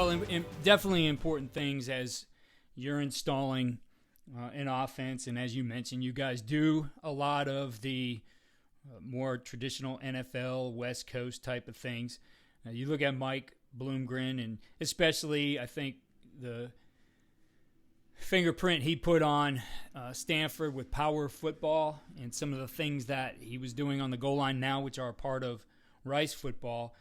Well, definitely important things as you're installing an offense. And as you mentioned, you guys do a lot of the more traditional NFL West Coast type of things. You look at Mike Bloomgren, and especially I think the fingerprint he put on Stanford with power football and some of the things that he was doing on the goal line now, which are a part of Rice football.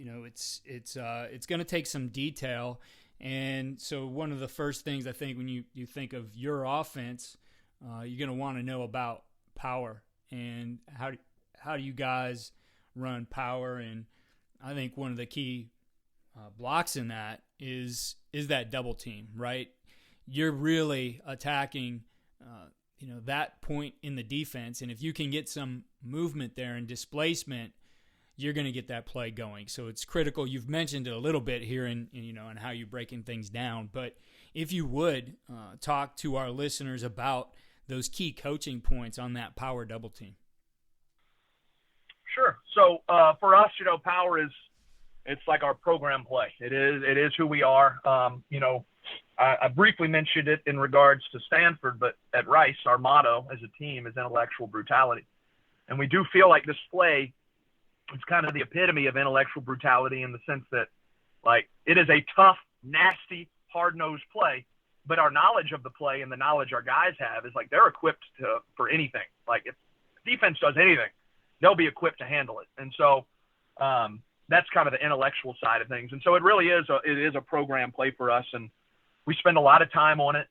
It's going to take some detail. And so one of the first things I think when you think of your offense, you're going to want to know about power and how do you guys run power. And I think one of the key blocks in that is that double team, right? You're really attacking, that point in the defense. And if you can get some movement there and displacement, you're going to get that play going. So it's critical. You've mentioned it a little bit here in how you're breaking things down. But if you would talk to our listeners about those key coaching points on that power double team. Sure. So for us, power it's like our program play. It is who we are. I briefly mentioned it in regards to Stanford, but at Rice, our motto as a team is intellectual brutality. And we do feel like this play, it's kind of the epitome of intellectual brutality in the sense that, like, it is a tough, nasty, hard-nosed play, but our knowledge of the play and the knowledge our guys have is like they're equipped for anything. Like if defense does anything, they'll be equipped to handle it. And so that's kind of the intellectual side of things. And so it really is a program play for us, and we spend a lot of time on it.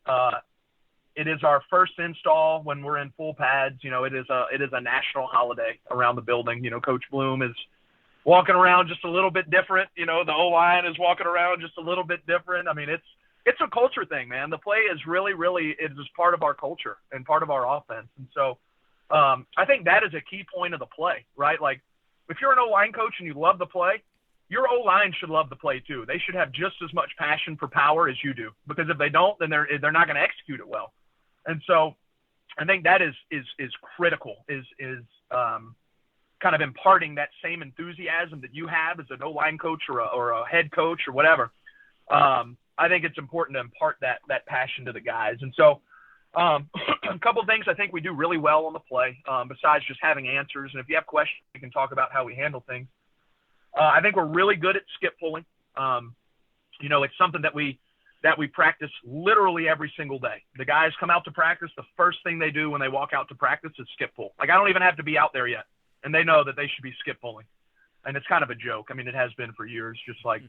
It is our first install when we're in full pads. It is a national holiday around the building. Coach Bloom is walking around just a little bit different. The O-line is walking around just a little bit different. I mean, it's a culture thing, man. The play is really, it is part of our culture and part of our offense. And so I think that is a key point of the play, right? Like if you're an O-line coach and you love the play, your O-line should love the play too. They should have just as much passion for power as you do, because if they don't, then they're not going to execute it well. And so I think that is critical, is kind of imparting that same enthusiasm that you have as an O-line coach or a head coach or whatever. I think it's important to impart that passion to the guys. And so a couple of things I think we do really well on the play, besides just having answers. And if you have questions, we can talk about how we handle things. I think we're really good at skip pulling. It's something that we practice literally every single day. The guys come out to practice. The first thing they do when they walk out to practice is skip pull. Like I don't even have to be out there yet, and they know that they should be skip pulling. And it's kind of a joke. I mean, it has been for years, just like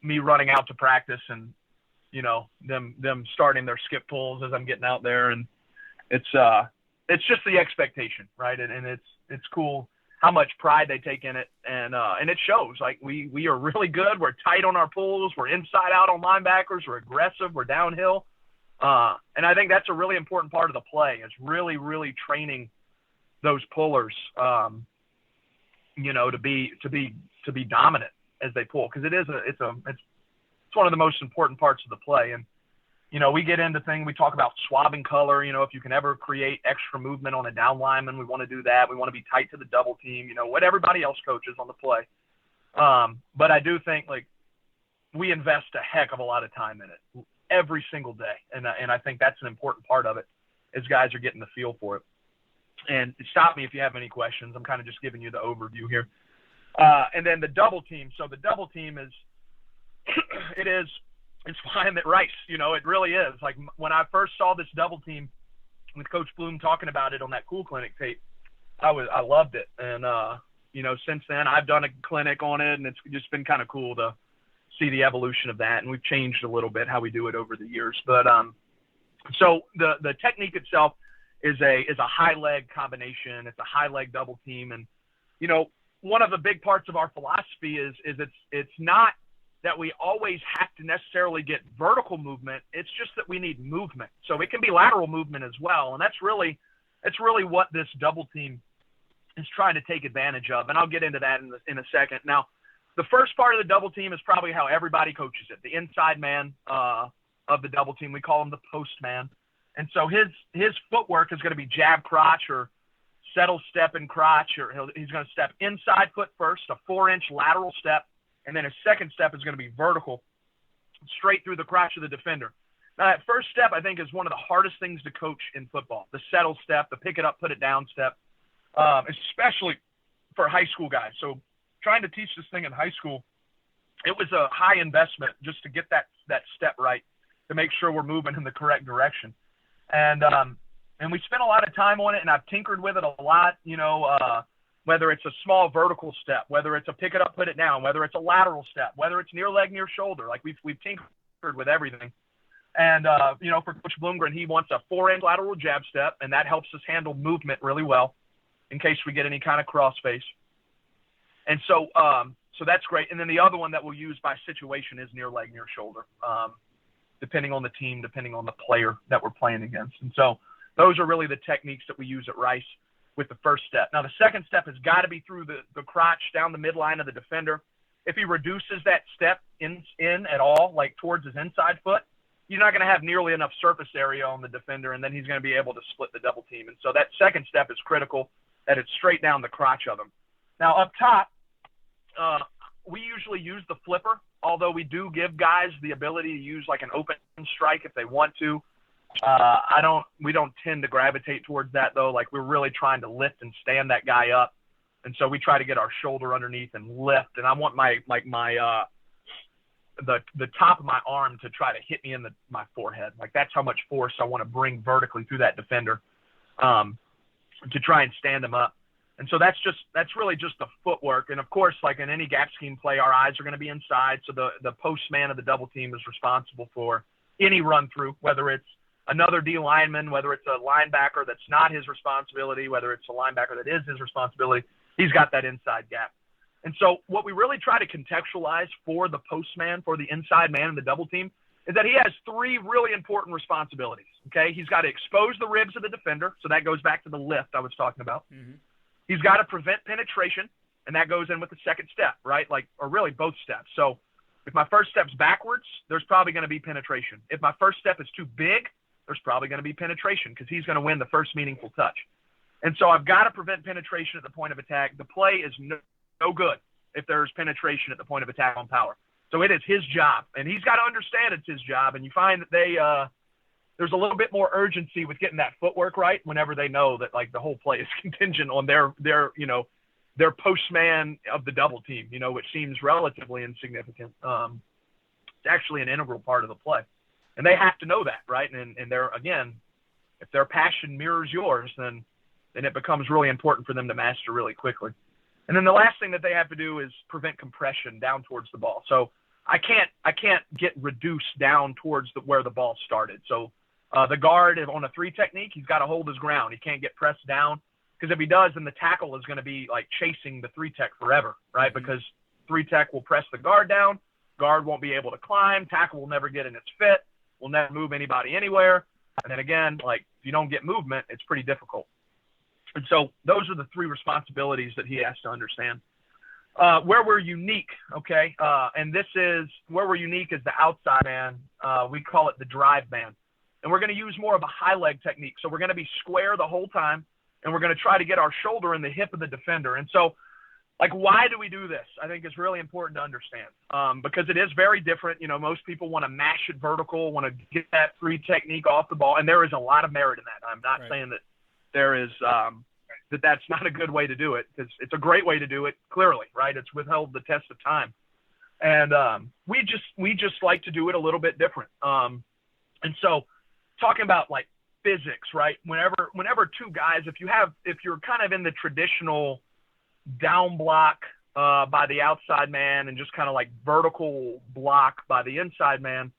me running out to practice and, them starting their skip pulls as I'm getting out there. And it's just the expectation, right? And it's cool how much pride they take in it. And it shows. Like we are really good. We're tight on our pulls. We're inside out on linebackers. We're aggressive. We're downhill. And I think that's a really important part of the play, is really, really training those pullers, to be dominant as they pull. Cause it's one of the most important parts of the play. And, we get into things, we talk about swabbing color, if you can ever create extra movement on a down lineman, we want to do that. We want to be tight to the double team, what everybody else coaches on the play. But I do think like we invest a heck of a lot of time in it every single day. And I think that's an important part of it, as guys are getting the feel for it. And stop me if you have any questions. I'm kind of just giving you the overview here. And then the double team. So the double team is, it's fine at Rice, it really is. Like when I first saw this double team with Coach Bloom talking about it on that Cool Clinic tape, I loved it. And, since then I've done a clinic on it, and it's just been kind of cool to see the evolution of that. And we've changed a little bit how we do it over the years. But, so the technique itself is a high leg combination. It's a high leg double team. And, one of the big parts of our philosophy is it's not that we always have to necessarily get vertical movement. It's just that we need movement. So it can be lateral movement as well. And that's really what this double team is trying to take advantage of. And I'll get into that in a second. Now, the first part of the double team is probably how everybody coaches it. The inside man of the double team, we call him the post man. And so his footwork is going to be jab crotch or settle step and crotch, or he's going to step inside foot first, a 4-inch lateral step, And then his second step is going to be vertical, straight through the crotch of the defender. Now, that first step, I think, is one of the hardest things to coach in football. The settle step, the pick it up, put it down step, especially for high school guys. So trying to teach this thing in high school, it was a high investment just to get that step right, to make sure we're moving in the correct direction. And we spent a lot of time on it, and I've tinkered with it a lot, whether it's a small vertical step, whether it's a pick it up, put it down, whether it's a lateral step, whether it's near leg, near shoulder. Like we've tinkered with everything. And, for Coach Bloomgren, he wants a 4-inch lateral jab step, and that helps us handle movement really well in case we get any kind of crossface. And so that's great. And then the other one that we'll use by situation is near leg, near shoulder, depending on the team, depending on the player that we're playing against. And so those are really the techniques that we use at Rice with the first step. Now, the second step has got to be through the crotch, down the midline of the defender. If he reduces that step in at all, like towards his inside foot, you're not going to have nearly enough surface area on the defender, and then he's going to be able to split the double team. And so that second step is critical, that it's straight down the crotch of him. Now, up top, we usually use the flipper, although we do give guys the ability to use like an open strike if they want to. We don't tend to gravitate towards that, though. Like, we're really trying to lift and stand that guy up. And so we try to get our shoulder underneath and lift. And I want the top of my arm to try to hit me in my forehead. Like, that's how much force I want to bring vertically through that defender, to try and stand him up. And so that's really just the footwork. And of course, like in any gap scheme play, our eyes are going to be inside. So the post man of the double team is responsible for any run through, whether it's another D lineman, whether it's a linebacker that's not his responsibility, whether it's a linebacker that is his responsibility. He's got that inside gap. And so what we really try to contextualize for the postman, for the inside man in the double team, is that he has 3 really important responsibilities, okay? He's got to expose the ribs of the defender, so that goes back to the lift I was talking about. Mm-hmm. He's got to prevent penetration, and that goes in with the second step, right? Or really both steps. So if my first step's backwards, there's probably going to be penetration. If my first step is too big, there's probably going to be penetration because he's going to win the first meaningful touch. And so I've got to prevent penetration at the point of attack. The play is no good if there's penetration at the point of attack on power. So it is his job, and he's got to understand it's his job. And you find that there's a little bit more urgency with getting that footwork right whenever they know that, like, the whole play is contingent on their postman of the double team, which seems relatively insignificant. It's actually an integral part of the play, and they have to know that, right? And they're, again, if their passion mirrors yours, then it becomes really important for them to master really quickly. And then the last thing that they have to do is prevent compression down towards the ball. So I can't get reduced down towards where the ball started. So the guard on a 3 technique, he's got to hold his ground. He can't get pressed down, because if he does, then the tackle is going to be like chasing the 3 tech forever, right? Mm-hmm. Because 3 tech will press the guard down. Guard won't be able to climb. Tackle will never get in its fit. Will never move anybody anywhere. And then again, like, if you don't get movement, it's pretty difficult. And so those are the 3 responsibilities that he has to understand. Where we're unique, okay, and this is where we're unique is the outside man. We call it the drive man. And we're going to use more of a high leg technique. So we're going to be square the whole time, and we're going to try to get our shoulder in the hip of the defender. And so, like, why do we do this? I think it's really important to understand, because it is very different. Most people want to mash it vertical, want to get that 3 technique off the ball, and there is a lot of merit in that. I'm not saying that there is that's not a good way to do it, because it's a great way to do it, clearly, right? It's withheld the test of time. And we just like to do it a little bit different. And so talking about, like, physics, right? Whenever 2 guys, if you're kind of in the traditional down block by the outside man and just kind of like vertical block by the inside man,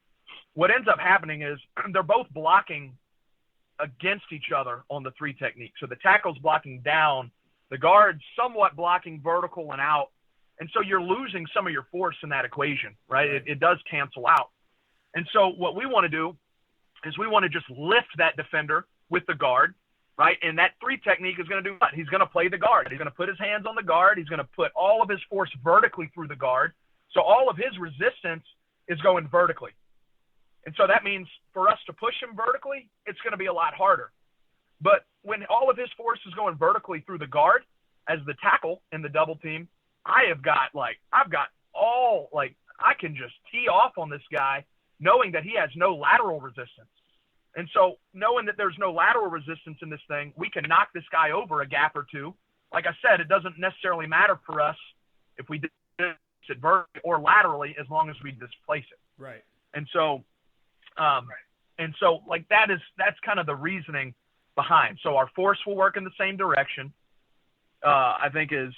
what ends up happening is they're both blocking against each other on the 3 technique. So the tackle's blocking down, the guard's somewhat blocking vertical and out. And so you're losing some of your force in that equation, right? It does cancel out. And so what we want to do is we want to just lift that defender with the guard, right? And that 3 technique is going to do what? He's going to play the guard. He's going to put his hands on the guard. He's going to put all of his force vertically through the guard. So all of his resistance is going vertically. And so that means for us to push him vertically, it's going to be a lot harder. But when all of his force is going vertically through the guard as the tackle in the double team, I've got all, like, I can just tee off on this guy knowing that he has no lateral resistance. And so knowing that there's no lateral resistance in this thing, we can knock this guy over a gap or two. Like I said, it doesn't necessarily matter for us if we displace it vertically or laterally as long as we displace it. Right. And so, like that's kind of the reasoning behind. So our force will work in the same direction. I think is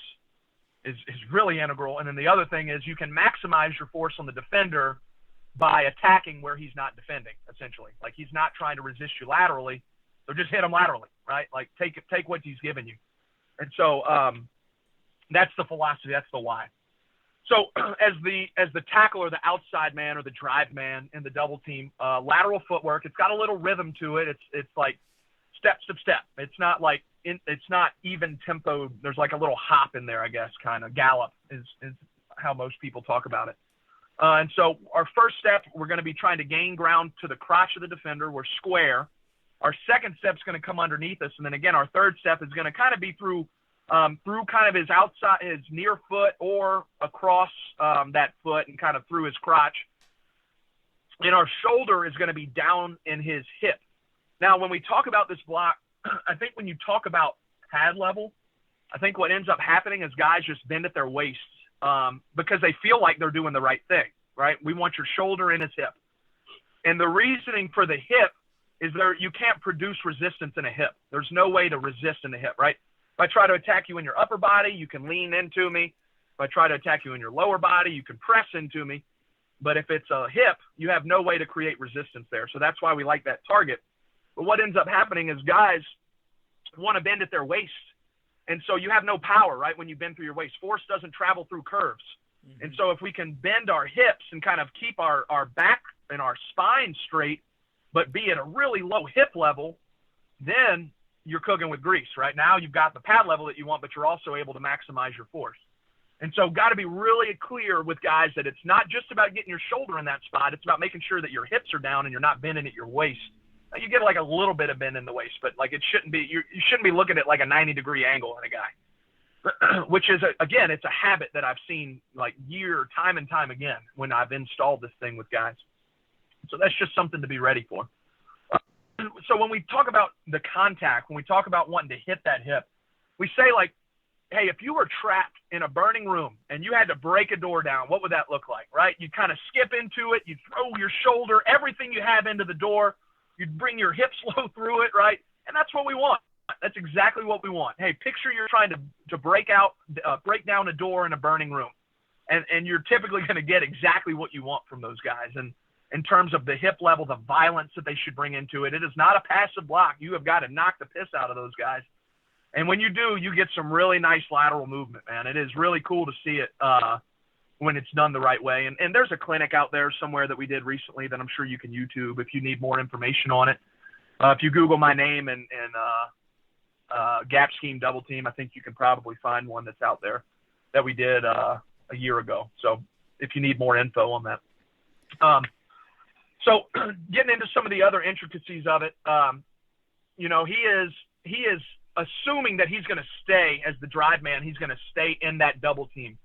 really integral. And then the other thing is you can maximize your force on the defender by attacking where he's not defending, essentially. Like, he's not trying to resist you laterally, so just hit him laterally, right? Like, take what he's given you. And so that's the philosophy, that's the why. So as the tackle or the outside man or the drive man in the double team, lateral footwork, it's got a little rhythm to it. It's like step, step, step. It's not like it's not even tempo. There's like a little hop in there, I guess, kind of gallop is how most people talk about it. And so our first step, we're going to be trying to gain ground to the crotch of the defender. We're square. Our second step is going to come underneath us. And then again, our third step is going to kind of be through kind of his outside, his near foot or across that foot and kind of through his crotch. And our shoulder is going to be down in his hip. Now, when we talk about this block, I think when you talk about pad level, I think what ends up happening is guys just bend at their waists. Because they feel like they're doing the right thing, right? We want your shoulder in his hip. And the reasoning for the hip is you can't produce resistance in a hip. There's no way to resist in the hip, right? If I try to attack you in your upper body, you can lean into me. If I try to attack you in your lower body, you can press into me. But if it's a hip, you have no way to create resistance there. So that's why we like that target. But what ends up happening is guys want to bend at their waist. And so you have no power, right, when you bend through your waist. Force doesn't travel through curves. Mm-hmm. And so if we can bend our hips and kind of keep our back and our spine straight, but be at a really low hip level, then you're cooking with grease, right? Now you've got the pad level that you want, but you're also able to maximize your force. And so got to be really clear with guys that it's not just about getting your shoulder in that spot. It's about making sure that your hips are down and you're not bending at your waist. You get like a little bit of bend in the waist, but like it shouldn't be, you shouldn't be looking at like a 90-degree angle in a guy, which is, again, it's a habit that I've seen like time and time again when I've installed this thing with guys. So that's just something to be ready for. So when we talk about the contact, when we talk about wanting to hit that hip, we say like, hey, if you were trapped in a burning room and you had to break a door down, what would that look like, right? You kind of skip into it. You throw your shoulder, everything you have into the door. You'd bring your hips low through it, right? And that's what we want. That's exactly what we want. Hey, picture you're trying to break down a door in a burning room. And you're typically going to get exactly what you want from those guys. And in terms of the hip level, the violence that they should bring into it, it is not a passive block. You have got to knock the piss out of those guys. And when you do, you get some really nice lateral movement, man. It is really cool to see it when it's done the right way. And there's a clinic out there somewhere that we did recently that I'm sure you can YouTube if you need more information on it. If you Google my name and gap scheme double team, I think you can probably find one that's out there that we did a year ago. So if you need more info on that. So getting into some of the other intricacies of it, he is assuming that he's going to stay as the drive man. He's going to stay in that double team.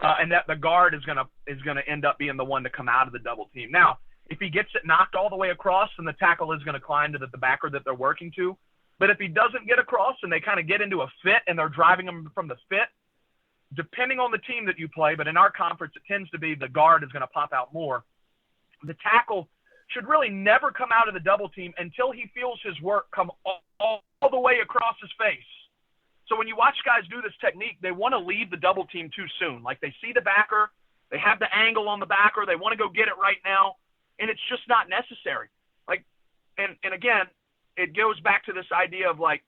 And that the guard is gonna end up being the one to come out of the double team. Now, if he gets it knocked all the way across, then the tackle is going to climb to the backer that they're working to. But if he doesn't get across and they kind of get into a fit and they're driving him from the fit, depending on the team that you play, but in our conference, it tends to be the guard is going to pop out more. The tackle should really never come out of the double team until he feels his work come all the way across his face. So when you watch guys do this technique, they want to leave the double team too soon. Like they see the backer, they have the angle on the backer, they want to go get it right now, and it's just not necessary. Like, and again, it goes back to this idea of like,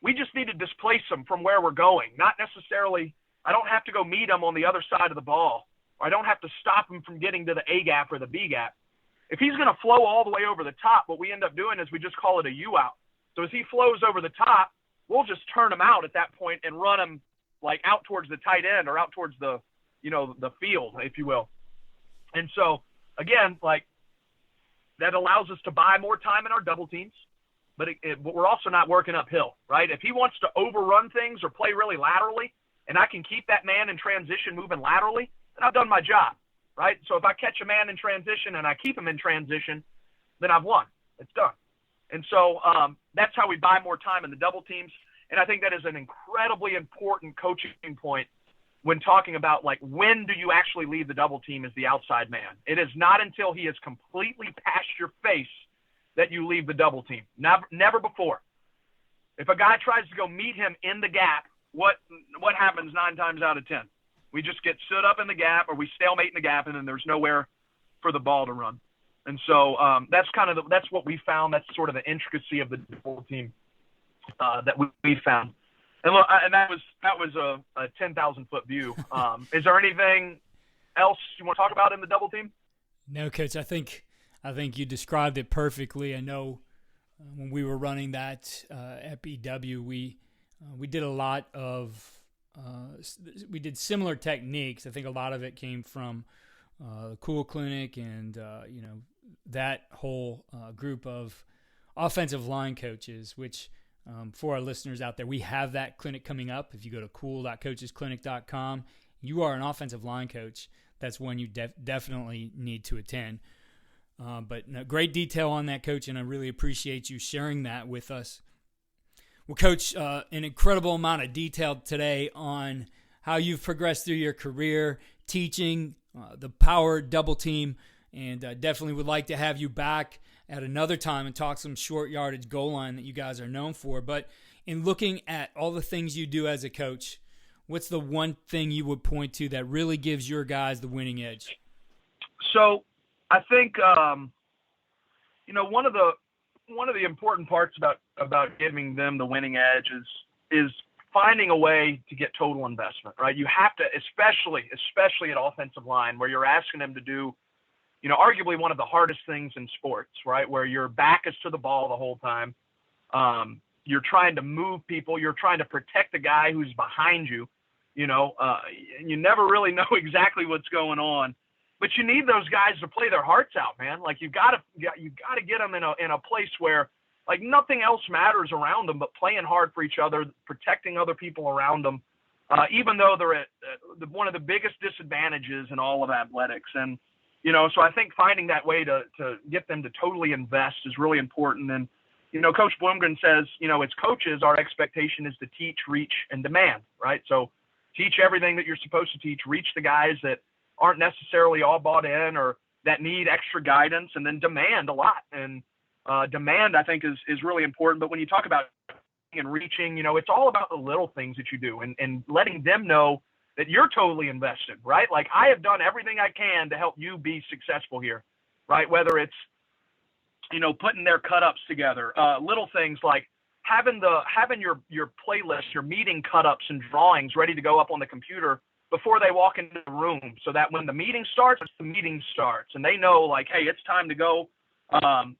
we just need to displace them from where we're going. Not necessarily, I don't have to go meet them on the other side of the ball, or I don't have to stop him from getting to the A gap or the B gap. If he's going to flow all the way over the top, what we end up doing is we just call it a U out. So as he flows over the top, we'll just turn him out at that point and run him like out towards the tight end or out towards the field, if you will. And so again, like that allows us to buy more time in our double teams, but we're also not working uphill, right? If he wants to overrun things or play really laterally and I can keep that man in transition moving laterally, I've done my job, right? So if I catch a man in transition and I keep him in transition, then I've won. It's done. And so that's how we buy more time in the double teams. And I think that is an incredibly important coaching point when talking about, like, when do you actually leave the double team as the outside man? It is not until he is completely past your face that you leave the double team. Never before. If a guy tries to go meet him in the gap, what happens 9 times out of 10? We just get stood up in the gap, or we stalemate in the gap, and then there's nowhere for the ball to run. And so that's that's what we found. That's sort of the intricacy of the double team that we found. And look, and that was a 10,000-foot view. Is there anything else you want to talk about in the double team? No, Coach. I think you described it perfectly. I know when we were running that at BW, we did a lot of we did similar techniques. I think a lot of it came from the Cool Clinic and that whole group of offensive line coaches, which for our listeners out there, we have that clinic coming up. If you go to cool.coachesclinic.com, you are an offensive line coach. That's one you definitely need to attend. But no, great detail on that, Coach, and I really appreciate you sharing that with us. Well, Coach, an incredible amount of detail today on how you've progressed through your career, teaching the power double team, and definitely would like to have you back at another time and talk some short yardage goal line that you guys are known for. But in looking at all the things you do as a coach, what's the one thing you would point to that really gives your guys the winning edge? So I think one of the important parts about giving them the winning edge is finding a way to get total investment, right? You have to, especially at offensive line, where you're asking them to do, arguably one of the hardest things in sports, right? Where your back is to the ball the whole time. You're trying to move people. You're trying to protect the guy who's behind you, and you never really know exactly what's going on. But you need those guys to play their hearts out, man. Like, you got to get them in a place where, like, nothing else matters around them but playing hard for each other, protecting other people around them, even though they're at one of the biggest disadvantages in all of athletics. And so I think finding that way to get them to totally invest is really important. And Coach Bloomgren says, as coaches, our expectation is to teach, reach, and demand, right? So teach everything that you're supposed to teach. Reach the guys that aren't necessarily all bought in or that need extra guidance, and then demand a lot. And demand, I think, is really important. But when you talk about and reaching, it's all about the little things that you do and letting them know that you're totally invested, right? Like, I have done everything I can to help you be successful here, right? Whether it's, putting their cut-ups together, little things like having your playlist, your meeting cut-ups and drawings ready to go up on the computer before they walk into the room, so that when the meeting starts, the meeting starts, and they know, like, hey, it's time to go.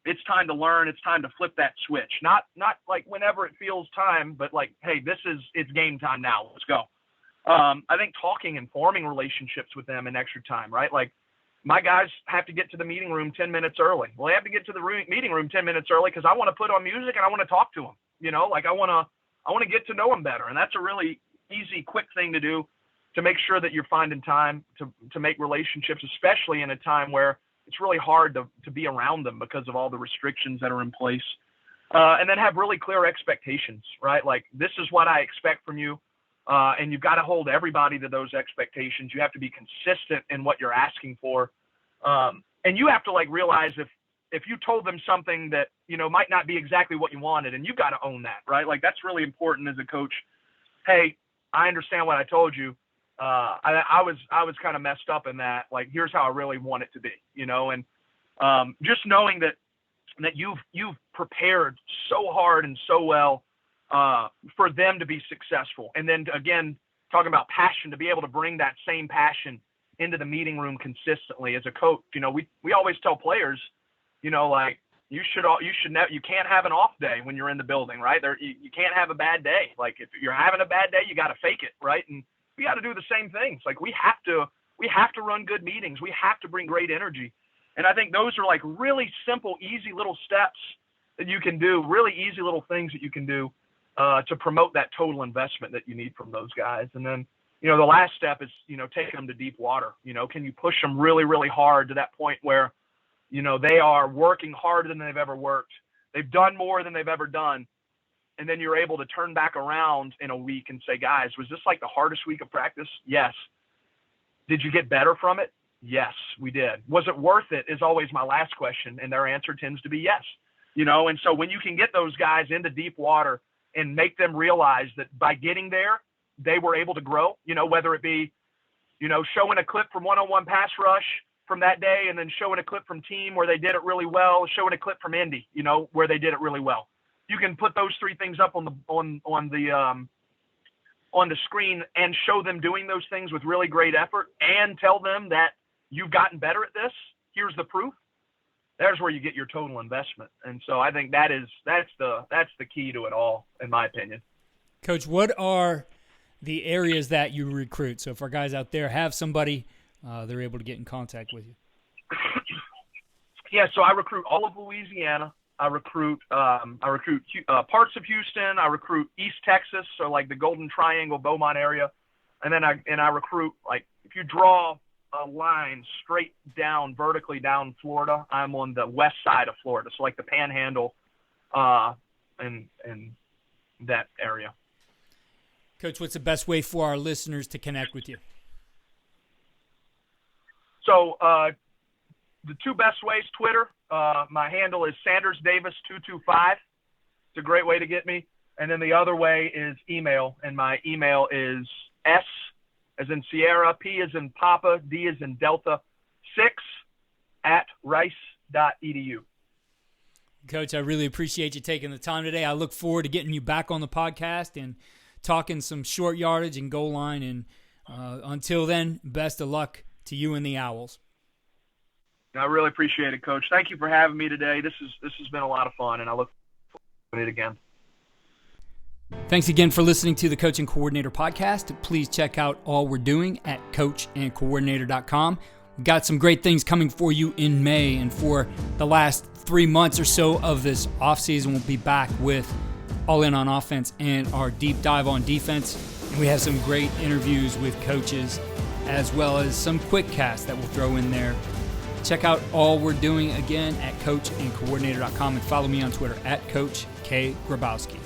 It's time to learn. It's time to flip that switch. Not like whenever it feels time, but like, hey, it's game time now. Let's go. I think talking and forming relationships with them in extra time, right? Like, my guys have to get to the meeting room 10 minutes early. Well, they have to get to the meeting room 10 minutes early because I want to put on music and I want to talk to them. Like, I want to get to know them better, and that's a really easy, quick thing to do to make sure that you're finding time to make relationships, especially in a time where it's really hard to be around them because of all the restrictions that are in place. And then have really clear expectations, right? Like, this is what I expect from you. And you've got to hold everybody to those expectations. You have to be consistent in what you're asking for. And you have to, like, realize if you told them something that, might not be exactly what you wanted, and you've got to own that, right? Like, that's really important as a coach. Hey, I understand what I told you. I was kind of messed up in that. Like, here's how I really want it to be, and just knowing that you've prepared so hard and so well for them to be successful. And then again, talking about passion, to be able to bring that same passion into the meeting room consistently as a coach. We always tell players, like, you can't have an off day when you're in the building, right? You can't have a bad day. Like, if you're having a bad day, you got to fake it, right? And we got to do the same things. Like, we have to run good meetings. We have to bring great energy. And I think those are, like, really simple, easy little steps that you can do, really easy little things that you can do to promote that total investment that you need from those guys. And then, the last step is, taking them to deep water. Can you push them really, really hard to that point where, they are working harder than they've ever worked. They've done more than they've ever done. And then you're able to turn back around in a week and say, guys, was this like the hardest week of practice? Yes. Did you get better from it? Yes, we did. Was it worth it is always my last question. And their answer tends to be yes. And so when you can get those guys into deep water and make them realize that by getting there, they were able to grow, whether it be, showing a clip from one-on-one pass rush from that day, and then showing a clip from team where they did it really well, showing a clip from Indy, where they did it really well. You can put those three things up on the screen and show them doing those things with really great effort and tell them that you've gotten better at this. Here's the proof. There's where you get your total investment. And so I think that's the key to it all, in my opinion. Coach, what are the areas that you recruit? So if our guys out there have somebody, they're able to get in contact with you. Yeah, so I recruit all of Louisiana. I recruit parts of Houston. I recruit East Texas, so like the Golden Triangle, Beaumont area. And then I recruit, like, if you draw a line straight down, vertically down Florida, I'm on the west side of Florida, so like the Panhandle and that area. Coach, what's the best way for our listeners to connect with you? So the two best ways, Twitter. My handle is SandersDavis225. It's a great way to get me. And then the other way is email, and my email is S as in Sierra, P as in Papa, D as in Delta, 6@rice.edu. Coach, I really appreciate you taking the time today. I look forward to getting you back on the podcast and talking some short yardage and goal line. And until then, best of luck to you and the Owls. I really appreciate it, Coach. Thank you for having me today. This has been a lot of fun, and I look forward to it again. Thanks again for listening to the Coach and Coordinator podcast. Please check out all we're doing at coachandcoordinator.com. We've got some great things coming for you in May, and for the last 3 months or so of this offseason, we'll be back with All In on Offense and our deep dive on defense. And we have some great interviews with coaches, as well as some quick casts that we'll throw in there. Check out all we're doing again at coachandcoordinator.com, and follow me on Twitter at Coach K. Grabowski.